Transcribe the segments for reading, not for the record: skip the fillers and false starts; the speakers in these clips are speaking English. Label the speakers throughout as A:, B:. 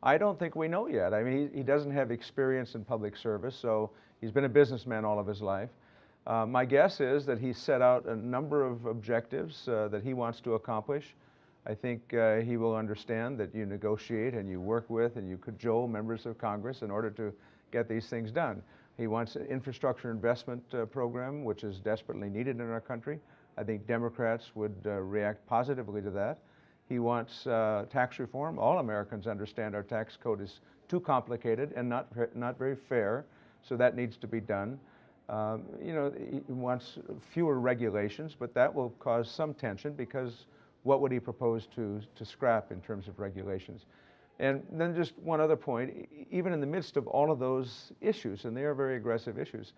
A: I don't think we know yet. I mean, he doesn't have experience in public service, so he's been a businessman all of his life. My guess is that he set out a number of objectives that he wants to accomplish. I think he will understand that you negotiate and you work with and you cajole members of Congress in order to get these things done. He wants an infrastructure investment program, which is desperately needed in our country. I think Democrats would react positively to that. He wants tax reform. All Americans understand our tax code is too complicated and not very fair, so that needs to be done. You know, he wants fewer regulations, but that will cause some tension because what would he propose to scrap in terms of regulations? And then just one other point, even in the midst of all of those issues, and they are very aggressive issues,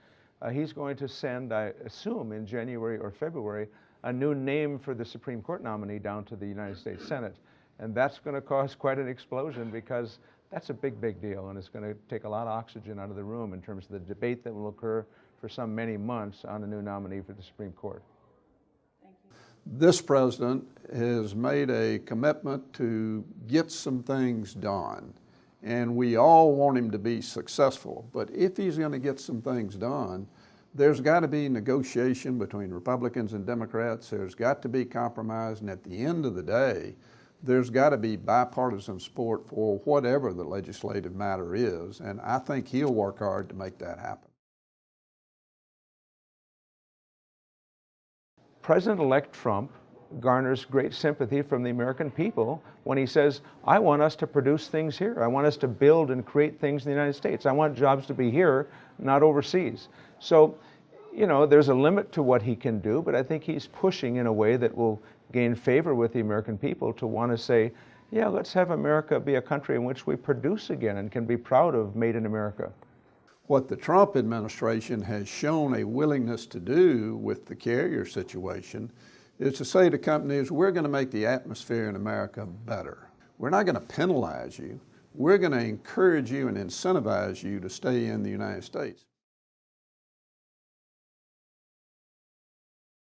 A: he's going to send, I assume, in January or February, a new name for the Supreme Court nominee down to the United States Senate. And that's going to cause quite an explosion because that's a big, big deal, and it's going to take a lot of oxygen out of the room in terms of the debate that will occur for some many months on a new nominee for the Supreme Court.
B: Thank you.
C: This president has made a commitment to get some things done, and we all want him to be successful. But if he's going to get some things done, there's got to be negotiation between Republicans and Democrats. There's got to be compromise, and at the end of the day, there's got to be bipartisan support for whatever the legislative matter is, and I think he'll work hard to make that happen.
A: President-elect Trump garners great sympathy from the American people when he says, I want us to produce things here. I want us to build and create things in the United States. I want jobs to be here, not overseas. So, you know, there's a limit to what he can do, but I think he's pushing in a way that will gain favor with the American people to want to say, yeah, let's have America be a country in which we produce again and can be proud of Made in America.
C: What the Trump administration has shown a willingness to do with the carrier situation is to say to companies, we're going to make the atmosphere in America better. We're not going to penalize you. We're going to encourage you and incentivize you to stay in the United States.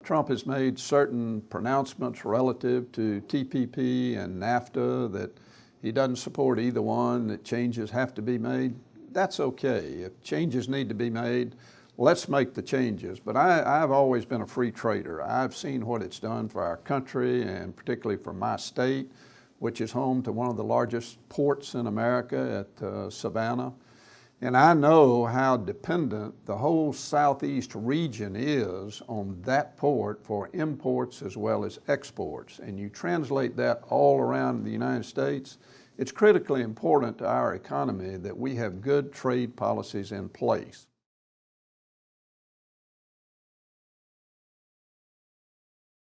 C: Trump has made certain pronouncements relative to TPP and NAFTA that he doesn't support either one, that changes have to be made. That's okay. If changes need to be made, let's make the changes. But I've always been a free trader. I've seen what it's done for our country and particularly for my state, which is home to one of the largest ports in America at Savannah. And I know how dependent the whole southeast region is on that port for imports as well as exports. And you translate that all around the United States, it's critically important to our economy that we have good trade policies in place.